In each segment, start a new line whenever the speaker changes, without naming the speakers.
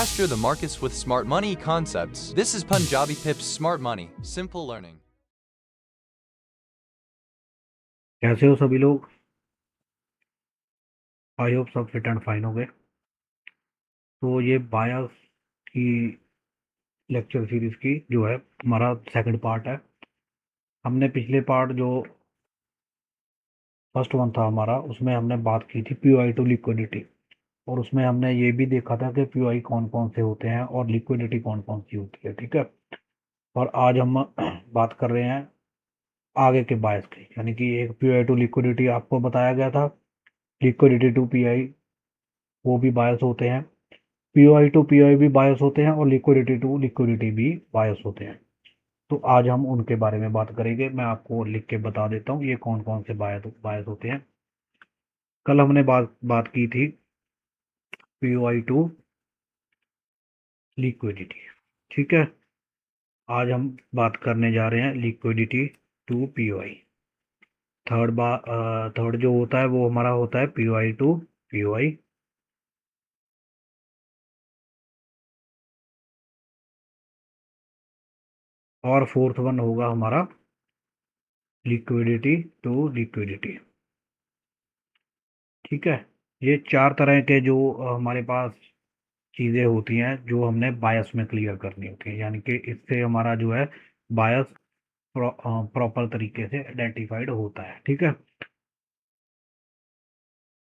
Master the markets with smart money concepts. This is Punjabi Pip's Smart Money. Simple learning.
कैसे हो सभी लोग? I hope सब fit and fine हो गए। तो ये बायस की लेक्चर सीरीज की जो है हमारा सेकंड पार्ट है। हमने पिछले पार्ट जो फर्स्ट वन था हमारा, उसमें हमने बात की थी पीओआई टू लिक्विडिटी, और उसमें हमने ये भी देखा था कि पीओआई कौन कौन से होते हैं और लिक्विडिटी कौन कौन सी होती है। ठीक है। और आज हम बात कर रहे हैं आगे के बायस की, यानी कि एक पीओआई टू लिक्विडिटी आपको बताया गया था, लिक्विडिटी टू पीआई वो भी बायस होते हैं, पीओआई टू पीओआई भी बायस होते हैं, और लिक्विडिटी टू लिक्विडिटी भी बायस होते हैं। तो आज हम उनके बारे में बात करेंगे। मैं आपको लिख के बता देता हूँ ये कौन कौन से बायस होते हैं। कल हमने बात की थी पीओआई टू लिक्विडिटी। ठीक है। आज हम बात करने जा रहे हैं लिक्विडिटी टू पीओआई। थर्ड जो होता है वो हमारा होता है पीओआई टू पीओआई। और फोर्थ वन होगा हमारा लिक्विडिटी टू लिक्विडिटी। ठीक है। ये चार तरह के जो हमारे पास चीज़ें होती हैं जो हमने बायस में क्लियर करनी होती है, यानी कि इससे हमारा जो है बायस प्रॉपर तरीके से आइडेंटिफाइड होता है। ठीक है।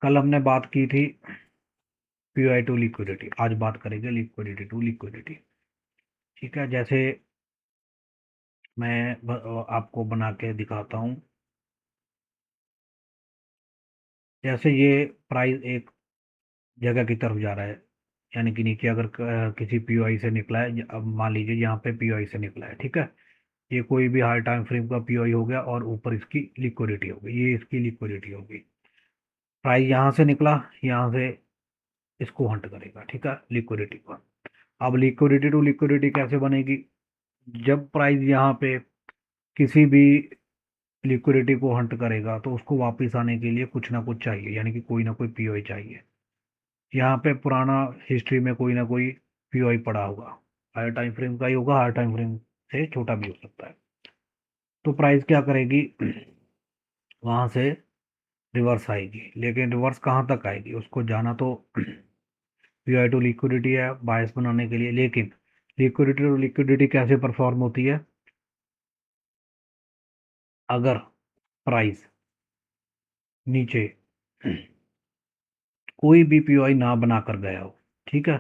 कल हमने बात की थी पीओआई टू लिक्विडिटी, आज बात करेंगे लिक्विडिटी टू लिक्विडिटी। ठीक है। जैसे मैं आपको बना के दिखाता हूँ। जैसे ये प्राइस एक जगह की तरफ जा रहा है, यानी कि नीचे अगर किसी पीओआई से निकला है, अब मान लीजिए यहाँ पे पीओआई से निकला है। ठीक है। ये कोई भी हाई टाइम फ्रेम का पीओआई हो गया, और ऊपर इसकी लिक्विडिटी होगी, ये इसकी लिक्विडिटी होगी। प्राइस यहाँ से निकला, यहाँ से इसको हंट करेगा। ठीक है, लिक्विडिटी को। अब लिक्विडिटी टू लिक्विडिटी कैसे बनेगी? जब प्राइस यहाँ पे किसी भी लिक्विडिटी को हंट करेगा तो उसको वापस आने के लिए कुछ ना कुछ चाहिए, यानी कि कोई ना कोई पीओआई चाहिए। यहाँ पे पुराना हिस्ट्री में कोई ना कोई पीओआई पड़ा होगा, हायर टाइम फ्रेम का ही होगा, हायर टाइम फ्रेम से छोटा भी हो सकता है। तो प्राइस क्या करेगी? वहां से रिवर्स आएगी, लेकिन रिवर्स कहाँ तक आएगी उसको जाना तो पीआई टू लिक्विडिटी है बायस बनाने के लिए। लेकिन लिक्विडिटी टू लिक्विडिटी कैसे परफॉर्म होती है? अगर प्राइस नीचे कोई भी पीओआई ना बनाकर गया हो। ठीक है,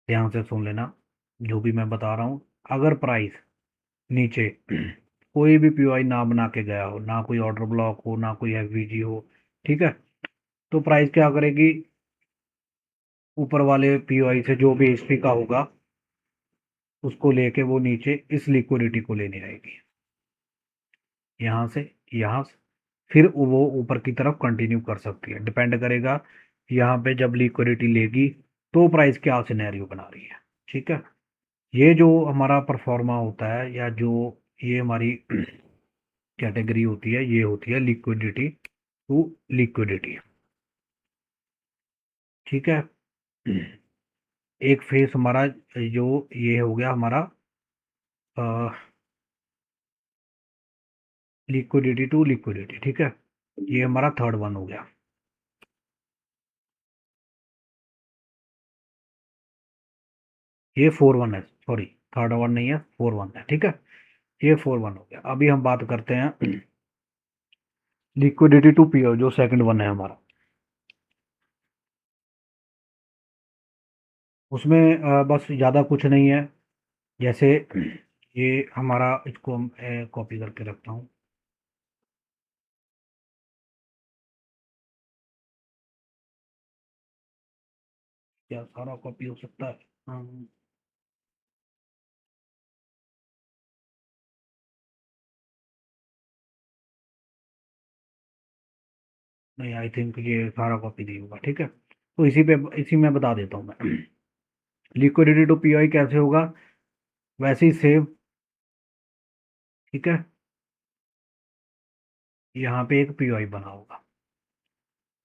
ध्यान से सुन लेना जो भी मैं बता रहा हूँ। अगर प्राइस नीचे कोई भी पीओआई ना बना के गया हो, ना कोई ऑर्डर ब्लॉक हो, ना कोई एफवीजी हो, ठीक है, तो प्राइस क्या करेगी? ऊपर वाले पीओआई से जो भी एचपी का होगा उसको लेके वो नीचे इस लिक्विडिटी को लेने आएगी, यहाँ से यहाँ से। फिर वो ऊपर की तरफ कंटिन्यू कर सकती है, डिपेंड करेगा यहाँ पे जब लिक्विडिटी लेगी तो प्राइस क्या सिनेरियो बना रही है। ठीक है। ये जो हमारा परफॉर्मा होता है, या जो ये हमारी कैटेगरी होती है, ये होती है लिक्विडिटी टू लिक्विडिटी। ठीक है। एक फेस हमारा जो ये हो गया हमारा लिक्विडिटी टू लिक्विडिटी। ठीक है, ये हमारा थर्ड वन हो गया। ये फोर वन है, सॉरी, थर्ड वन नहीं है, फोर वन है। ठीक है, ये फोर वन हो गया। अभी हम बात करते हैं लिक्विडिटी टू पीओ, जो सेकंड वन है हमारा। उसमें बस ज़्यादा कुछ नहीं है। जैसे ये हमारा, इसको हम कॉपी करके रखता हूँ। क्या सारा कॉपी हो सकता है? नहीं, आई थिंक ये सारा कॉपी नहीं होगा। ठीक है, तो इसी में बता देता हूँ मैं। लिक्विडिटी टू पीआई कैसे होगा? वैसे ही सेव। ठीक है, यहाँ पे एक पीआई बना होगा,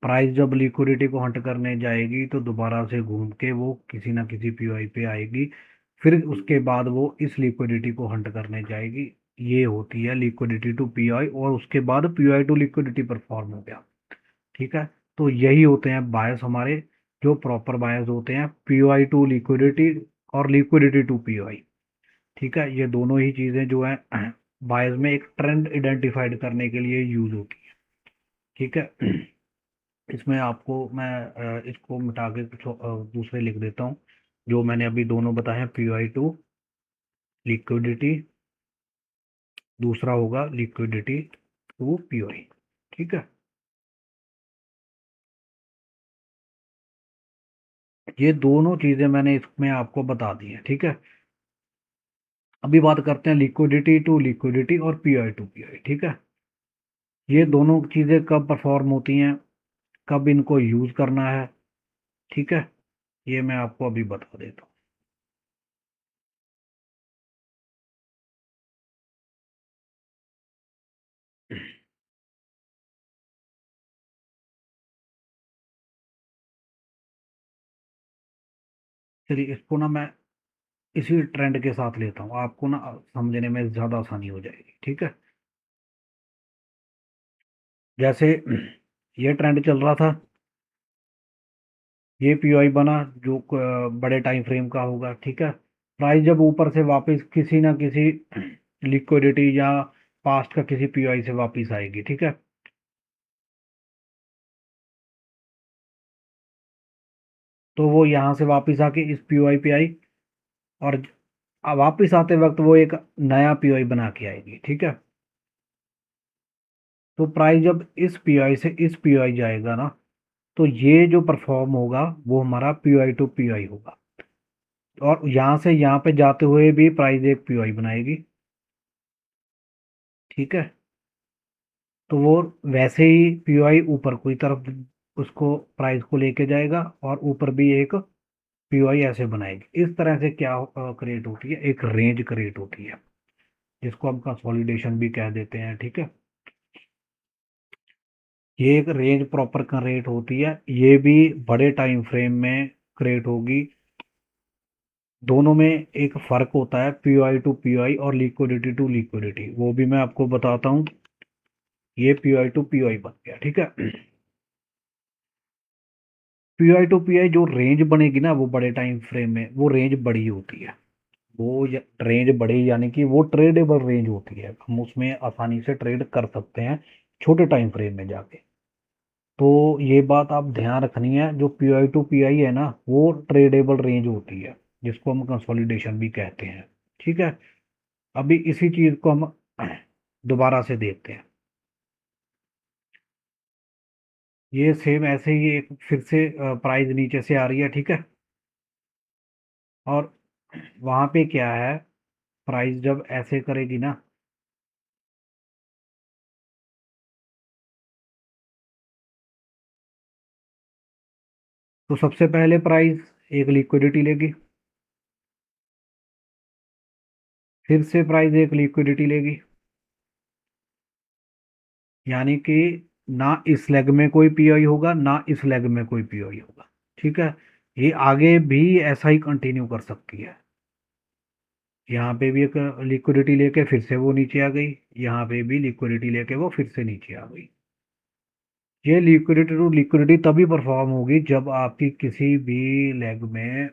प्राइस जब लिक्विडिटी को हंट करने जाएगी तो दोबारा से घूम के वो किसी ना किसी पीओआई पे आएगी, फिर उसके बाद वो इस लिक्विडिटी को हंट करने जाएगी। ये होती है लिक्विडिटी टू पीओआई, और उसके बाद पीओआई टू लिक्विडिटी परफॉर्म हो गया। ठीक है, तो यही होते हैं बायस हमारे, जो प्रॉपर बायस होते हैं, पीओआई टू लिक्विडिटी और लिक्विडिटी टू पीओआई। ठीक है, ये दोनों ही चीज़ें जो है बायस में एक ट्रेंड आइडेंटिफाइड करने के लिए यूज होती है। ठीक है, इसमें आपको मैं इसको मिटा के कुछ दूसरे लिख देता हूँ, जो मैंने अभी दोनों बताए हैं, पीओआई टू लिक्विडिटी, दूसरा होगा लिक्विडिटी टू पीओआई। ठीक है, ये दोनों चीज़ें मैंने इसमें आपको बता दी हैं। ठीक है, अभी बात करते हैं लिक्विडिटी टू लिक्विडिटी और पीओआई टू पीओआई। ठीक है, ये दोनों चीज़ें कब परफॉर्म होती हैं, कब इनको यूज़ करना है। ठीक है, ये मैं आपको अभी बता देता हूँ। चलिए, इसको ना मैं इसी ट्रेंड के साथ लेता हूँ, आपको ना समझने में ज़्यादा आसानी हो जाएगी। ठीक है, जैसे ये ट्रेंड चल रहा था, ये पीओआई बना जो बड़े टाइम फ्रेम का होगा। ठीक है, प्राइस जब ऊपर से वापस किसी ना किसी लिक्विडिटी या पास्ट का किसी पीओआई से वापस आएगी। ठीक है, तो वो यहाँ से वापस आके इस पीओआई पे आई, और वापस आते वक्त वो एक नया पीओआई बना के आएगी। ठीक है, तो प्राइस जब इस पीओआई से इस पीओआई जाएगा ना, तो ये जो परफॉर्म होगा वो हमारा पीओआई टू पीओआई होगा, और यहाँ से यहाँ पे जाते हुए भी प्राइस एक पीओआई बनाएगी। ठीक है, तो वो वैसे ही पीओआई ऊपर की तरफ उसको प्राइस को लेके जाएगा, और ऊपर भी एक पीओआई ऐसे बनाएगी। इस तरह से क्या क्रिएट होती है, एक रेंज क्रिएट होती है, जिसको हम कंसोलिडेशन भी कह देते हैं। ठीक है, ये एक रेंज प्रॉपर क्रिएट होती है, ये भी बड़े टाइम फ्रेम में क्रिएट होगी। दोनों में एक फ़र्क होता है, पीओआई टू पीओआई और लिक्विडिटी टू लिक्विडिटी, वो भी मैं आपको बताता हूँ। ये पीओआई टू पीओआई बन गया। ठीक है, पीओआई टू पीओआई जो रेंज बनेगी ना, वो बड़े टाइम फ्रेम में वो रेंज बड़ी होती है। वो रेंज बड़ी यानी कि वो ट्रेडेबल रेंज होती है, हम उसमें आसानी से ट्रेड कर सकते हैं छोटे टाइम फ्रेम में जाके। तो ये बात आप ध्यान रखनी है, जो पीओआई टू पीओआई है ना, वो ट्रेडेबल रेंज होती है, जिसको हम कंसोलिडेशन भी कहते हैं। ठीक है, अभी इसी चीज़ को हम दोबारा से देखते हैं। ये सेम ऐसे ही एक फिर से प्राइस नीचे से आ रही है। ठीक है, और वहाँ पे क्या है, प्राइस जब ऐसे करेगी ना, तो सबसे पहले प्राइस एक लिक्विडिटी लेगी, फिर से प्राइस एक लिक्विडिटी लेगी, यानी कि ना इस लेग में कोई पीओआई होगा, ना इस लेग में कोई पीओआई होगा। ठीक है, ये आगे भी ऐसा ही कंटिन्यू कर सकती है। यहाँ पे भी एक लिक्विडिटी लेके फिर से वो नीचे आ गई, यहाँ पे भी लिक्विडिटी लेके वो फिर से नीचे आ गई। ये लिक्विडिटी टू लिक्विडिटी तभी परफॉर्म होगी जब आपकी किसी भी लेग में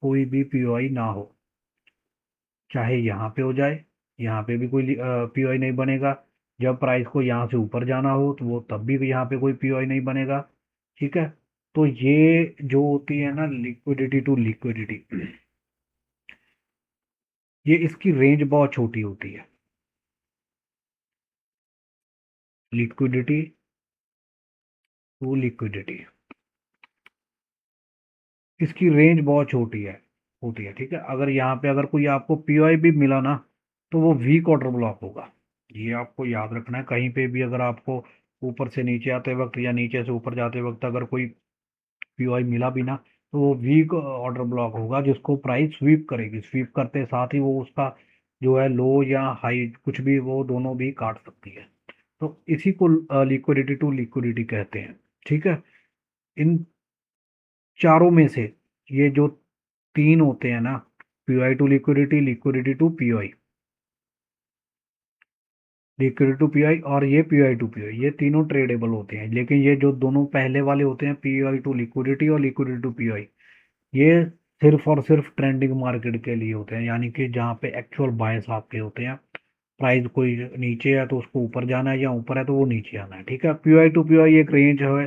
कोई भी पीओआई ना हो, चाहे यहाँ पे हो जाए, यहाँ पे भी कोई पीओआई नहीं बनेगा। जब प्राइस को यहाँ से ऊपर जाना हो तो वो तब भी यहाँ पे कोई पीओआई नहीं बनेगा। ठीक है, तो ये जो होती है ना लिक्विडिटी टू लिक्विडिटी, ये इसकी रेंज बहुत छोटी होती है। लिक्विडिटी टू लिक्विडिटी, इसकी रेंज बहुत छोटी है होती है। ठीक है, अगर यहाँ पे अगर कोई आपको पीओआई भी मिला ना, तो वो वीक ऑर्डर ब्लॉक होगा। ये आपको याद रखना है, कहीं पे भी अगर आपको ऊपर से नीचे आते वक्त या नीचे से ऊपर जाते वक्त अगर कोई पीओआई मिला भी ना, तो वो वीक ऑर्डर ब्लॉक होगा, जिसको प्राइस स्वीप करेगी। स्वीप करते साथ ही वो उसका जो है लो या हाई कुछ भी, वो दोनों भी काट सकती है। तो इसी को लिक्विडिटी टू लिक्विडिटी कहते हैं। ठीक है, इन चारों में से ये जो 3 होते हैं ना, POI to liquidity, liquidity to POI, liquidity to POI और ये पीओआई टू पीओआई, ये तीनों ट्रेडेबल होते हैं। लेकिन ये जो दोनों पहले वाले होते हैं, पीओआई टू लिक्विडिटी और लिक्विडिटी टू पीओआई, ये सिर्फ और सिर्फ ट्रेंडिंग मार्केट के लिए होते हैं, यानी कि जहाँ पे एक्चुअल बायस आपके होते हैं। प्राइस कोई नीचे है तो उसको ऊपर जाना है, या ऊपर है तो वो नीचे आना है, ठीक है। पीओआई टू पीओआई एक रेंज है,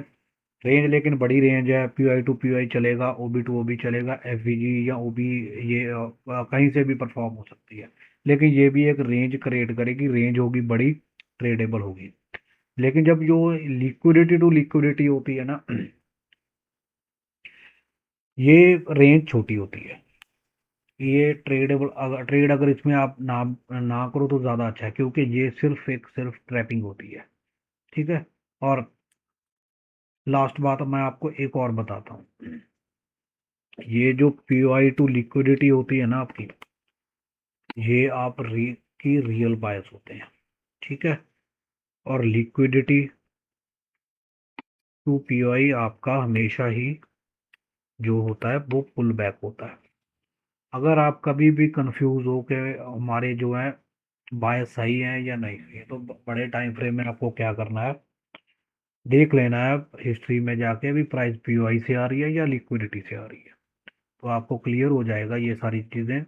रेंज लेकिन बड़ी रेंज है। पीओआई टू पीओआई चलेगा, ओबी टू ओबी चलेगा, एफवीजी या ओबी, ये कहीं से भी परफॉर्म हो सकती है। लेकिन ये भी एक रेंज क्रिएट करेगी, रेंज होगी बड़ी, ट्रेडेबल होगी। लेकिन जब जो लिक्विडिटी टू लिक्विडिटी होती है ना, ये रेंज छोटी होती है। ये ट्रेडेबल, अगर इसमें आप ना ना करो तो ज़्यादा अच्छा है, क्योंकि ये सिर्फ ट्रैपिंग होती है, ठीक है। और लास्ट बात मैं आपको एक और बताता हूँ, ये जो पीओआई टू लिक्विडिटी होती है ना आपकी, ये की रियल बायस होते हैं, ठीक है। और लिक्विडिटी टू पीओआई आपका हमेशा ही जो होता है वो पुल बैक होता है। अगर आप कभी भी कंफ्यूज हो कि हमारे जो है बायस सही है या नहीं सही है, तो बड़े टाइम फ्रेम में आपको क्या करना है, देख लेना है हिस्ट्री में जाके भी प्राइस पीओआई से आ रही है या लिक्विडिटी से आ रही है, तो आपको क्लियर हो जाएगा ये सारी चीज़ें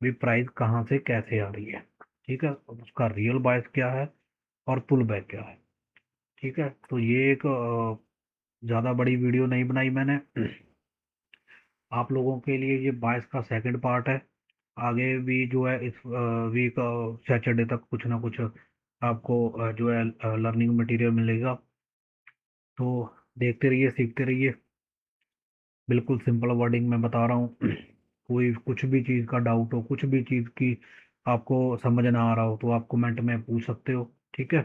भी, प्राइस कहाँ से कैसे आ रही है, ठीक है। उसका रियल बायस क्या है और पुल बैक क्या है, ठीक है। तो ये एक ज़्यादा बड़ी वीडियो नहीं बनाई मैंने, आप लोगों के लिए ये बायस का सेकंड पार्ट है। आगे भी जो है इस वीक सैटरडे तक कुछ ना कुछ आपको जो है लर्निंग मटेरियल मिलेगा। तो देखते रहिए, सीखते रहिए। बिल्कुल सिंपल वर्डिंग में बता रहा हूँ। कोई कुछ भी चीज़ का डाउट हो, कुछ भी चीज़ की आपको समझ ना आ रहा हो, तो आप कमेंट में पूछ सकते हो, ठीक है।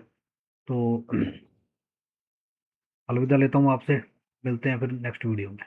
तो अलविदा लेता हूँ आपसे, मिलते हैं फिर नेक्स्ट वीडियो में।